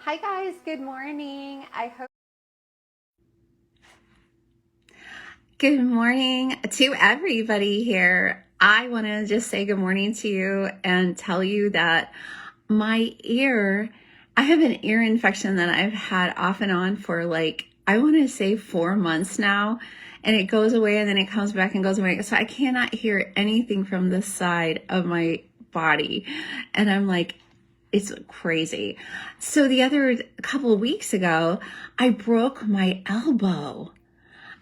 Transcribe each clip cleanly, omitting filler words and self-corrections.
Hi guys, good morning. I hope Good morning to everybody here. I want to just say good morning to you and tell you that my ear, I have an ear infection that I've had off and on for I want to say 4 months now. And it goes away and then it comes back and goes away. So I cannot hear anything from the side of my body. And I'm like, it's crazy. So the other couple of weeks ago, I broke my elbow.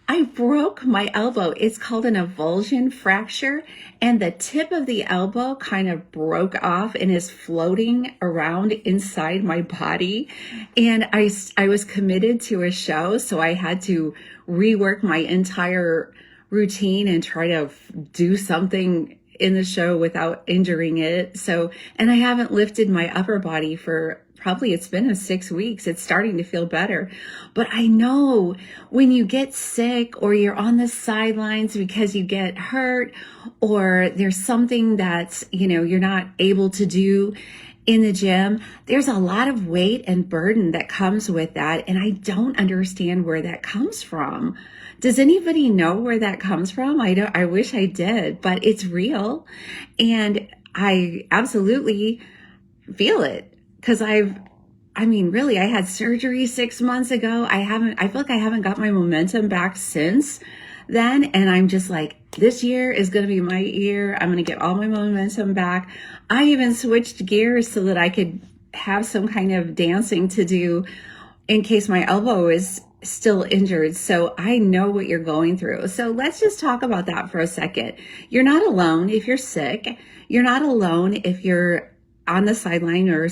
I broke my elbow. It's called an avulsion fracture, and the tip of the elbow kind of broke off and is floating around inside my body. And I was committed to a show, so I had to rework my entire routine and try to do something in the show without injuring it. So, and I haven't lifted my upper body for probably it's been 6 weeks. It's starting to feel better. But I know when you get sick or you're on the sidelines because you get hurt or there's something that's, you're not able to do in the gym, there's a lot of weight and burden that comes with that. And I don't understand where that comes from. Does anybody know where that comes from? I wish I did, but it's real. And I absolutely feel it because really, I had surgery 6 months ago. I feel like I haven't got my momentum back since then. And I'm just like, this year is going to be my year. I'm going to get all my momentum back. I even switched gears so that I could have some kind of dancing to do in case my elbow is still injured. So I know what you're going through. So let's just talk about that for a second. You're not alone if you're sick. You're not alone if you're on the sideline or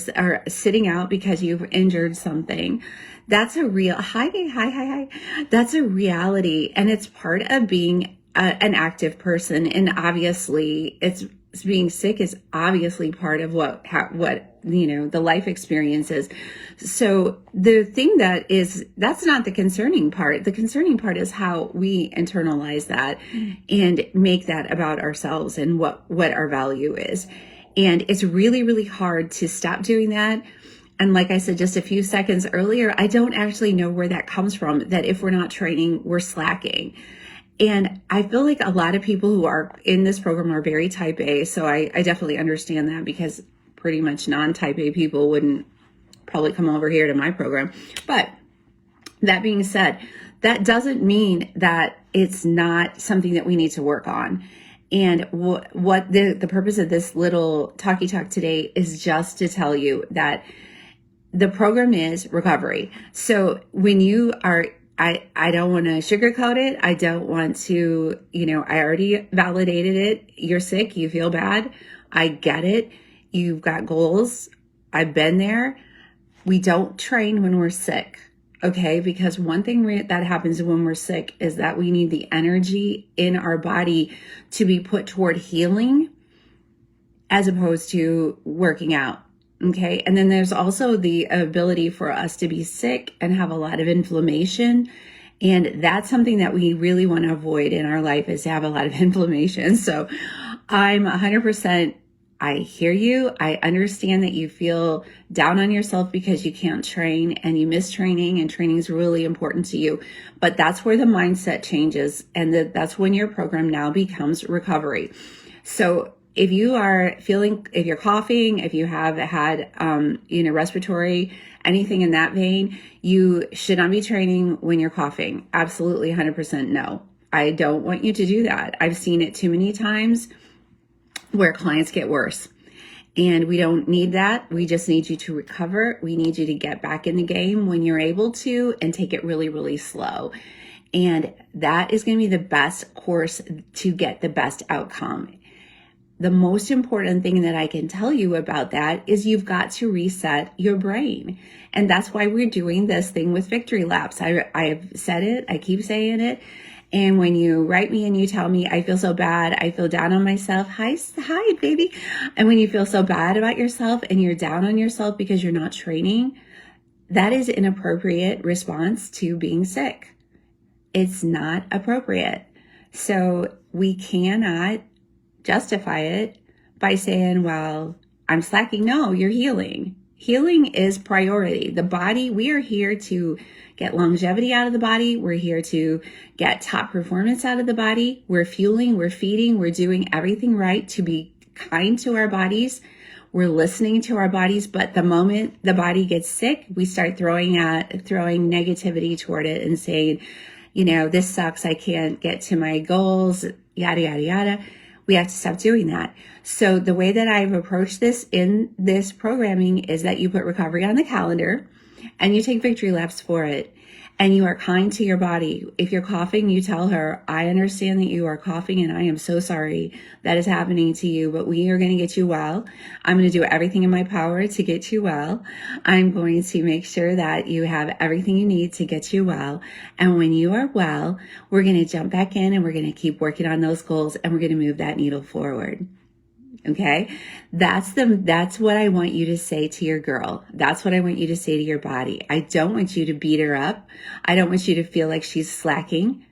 sitting out because you've injured something. That's a real, hi. That's a reality. And it's part of being an active person. And obviously being sick is obviously part of what the life experience is. So the thing that's not the concerning part. The concerning part is how we internalize that and make that about ourselves and what our value is. And it's really, really hard to stop doing that. And like I said just a few seconds earlier, I don't actually know where that comes from, that if we're not training, we're slacking. And I feel like a lot of people who are in this program are very type A. So I definitely understand that because pretty much non-type A people wouldn't probably come over here to my program. But that being said, that doesn't mean that it's not something that we need to work on. And what the purpose of this little talkie talk today is just to tell you that the program is recovery. So when you are, I don't want to sugarcoat it. I don't want to, I already validated it. You're sick. You feel bad. I get it. You've got goals. I've been there. We don't train when we're sick. Okay, because one thing that happens when we're sick is that we need the energy in our body to be put toward healing as opposed to working out. Okay, and then there's also the ability for us to be sick and have a lot of inflammation. And that's something that we really want to avoid in our life, is to have a lot of inflammation. So I'm 100%. I hear you. I understand that you feel down on yourself because you can't train and you miss training, and training is really important to you. But that's where the mindset changes, and that's when your program now becomes recovery. So if you are feeling, if you're coughing, if you have had, respiratory, anything in that vein, you should not be training when you're coughing. Absolutely 100% no. I don't want you to do that. I've seen it too many times where clients get worse. And we don't need that. We just need you to recover. We need you to get back in the game when you're able to and take it really, really slow. And that is going to be the best course to get the best outcome. The most important thing that I can tell you about that is you've got to reset your brain. And that's why we're doing this thing with victory laps. I've said it. I keep saying it. And when you write me and you tell me, I feel so bad, I feel down on myself. Hi, baby. And when you feel so bad about yourself and you're down on yourself because you're not training, that is an appropriate response to being sick. It's not appropriate. So we cannot justify it by saying, well, I'm slacking. No, you're healing. Healing is priority. The body, we are here to get longevity out of the body. We're here to get top performance out of the body. We're fueling, we're feeding, we're doing everything right to be kind to our bodies. We're listening to our bodies, but the moment the body gets sick, we start throwing negativity toward it and saying, this sucks. I can't get to my goals, yada, yada, yada. We have to stop doing that. So the way that I've approached this in this programming is that you put recovery on the calendar and you take victory laps for it. And you are kind to your body. If you're coughing, you tell her, I understand that you are coughing and I am so sorry that is happening to you, but we are going to get you well. I'm going to do everything in my power to get you well. I'm going to make sure that you have everything you need to get you well. And when you are well, we're going to jump back in and we're going to keep working on those goals and we're going to move that needle forward. Okay. That's what I want you to say to your girl. That's what I want you to say to your body. I don't want you to beat her up. I don't want you to feel like she's slacking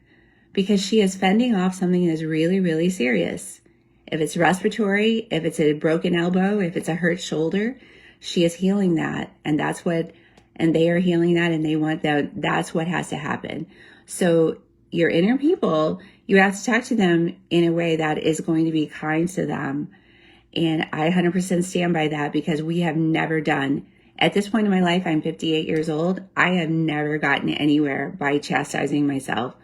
because she is fending off something that's really, really serious. If it's respiratory, if it's a broken elbow, if it's a hurt shoulder, she is healing that. And they are healing that and they want that. That's what has to happen. So your inner people, you have to talk to them in a way that is going to be kind to them. And I 100% stand by that because we have never done, at this point in my life, I'm 58 years old. I have never gotten anywhere by chastising myself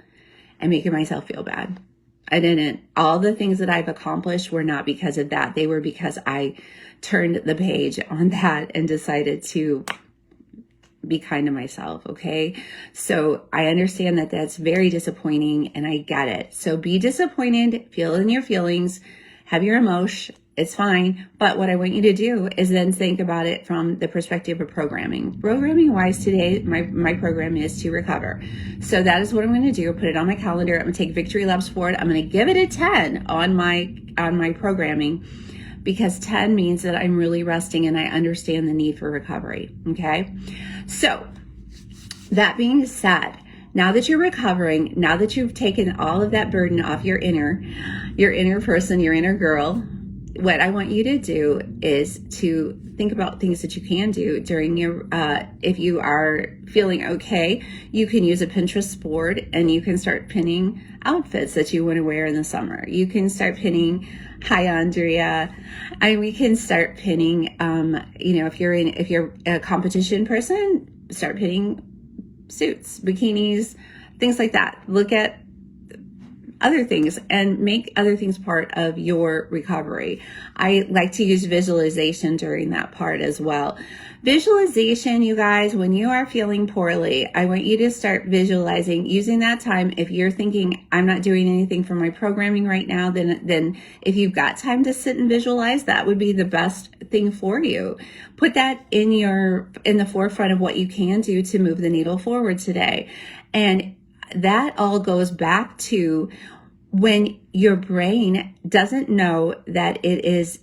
and making myself feel bad. I didn't. All the things that I've accomplished were not because of that. They were because I turned the page on that and decided to be kind to myself. Okay. So I understand that that's very disappointing and I get it. So be disappointed, feel in your feelings, have your emotion. It's fine. But what I want you to do is then think about it from the perspective of programming. Programming wise today, my program is to recover. So that is what I'm going to do. Put it on my calendar. I'm going to take victory laps for it. I'm going to give it a 10 on my programming because 10 means that I'm really resting and I understand the need for recovery. Okay. So that being said, now that you're recovering, now that you've taken all of that burden off your inner person, your inner girl, what I want you to do is to think about things that you can do during your, if you are feeling okay, you can use a Pinterest board and you can start pinning outfits that you want to wear in the summer. You can start pinning, hi Andrea, and we can start pinning, if you're a competition person, start pinning suits, bikinis, things like that. Look at other things and make other things part of your recovery. I like to use visualization during that part as well. Visualization, you guys, when you are feeling poorly, I want you to start visualizing using that time. If you're thinking, I'm not doing anything for my programming right now, then if you've got time to sit and visualize, that would be the best thing for you. Put that in the forefront of what you can do to move the needle forward today. And that all goes back to when your brain doesn't know that it is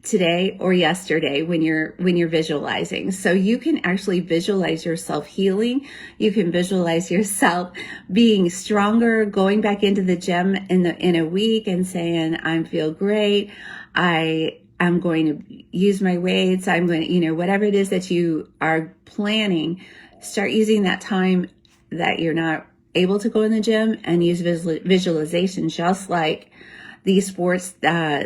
today or yesterday when you're visualizing. So you can actually visualize yourself healing. You can visualize yourself being stronger, going back into the gym in a week and saying, I feel great. I'm going to use my weights. I'm going to, whatever it is that you are planning, start using that time that you're not able to go in the gym and use visualization just like these sports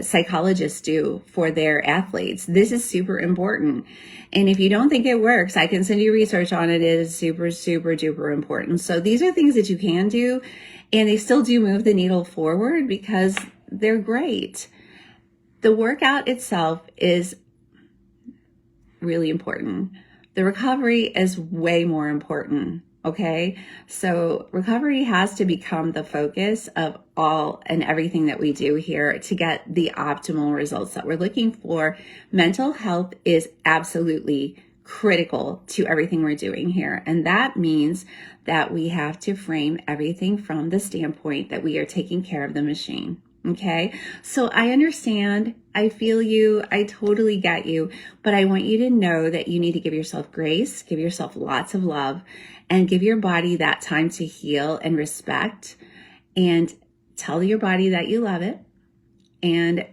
psychologists do for their athletes. This is super important. And if you don't think it works, I can send you research on it. It is super, super duper important. So these are things that you can do and they still do move the needle forward because they're great. The workout itself is really important. The recovery is way more important. Okay. So recovery has to become the focus of all and everything that we do here to get the optimal results that we're looking for. Mental health is absolutely critical to everything we're doing here. And that means that we have to frame everything from the standpoint that we are taking care of the machine. Okay. So I understand. I feel you. I totally get you, but I want you to know that you need to give yourself grace, give yourself lots of love, and give your body that time to heal and respect, and tell your body that you love it. And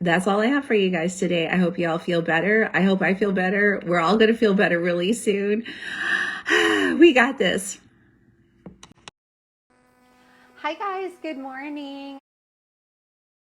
that's all I have for you guys today. I hope you all feel better. I hope I feel better. We're all going to feel better really soon. We got this. Hi guys, good morning.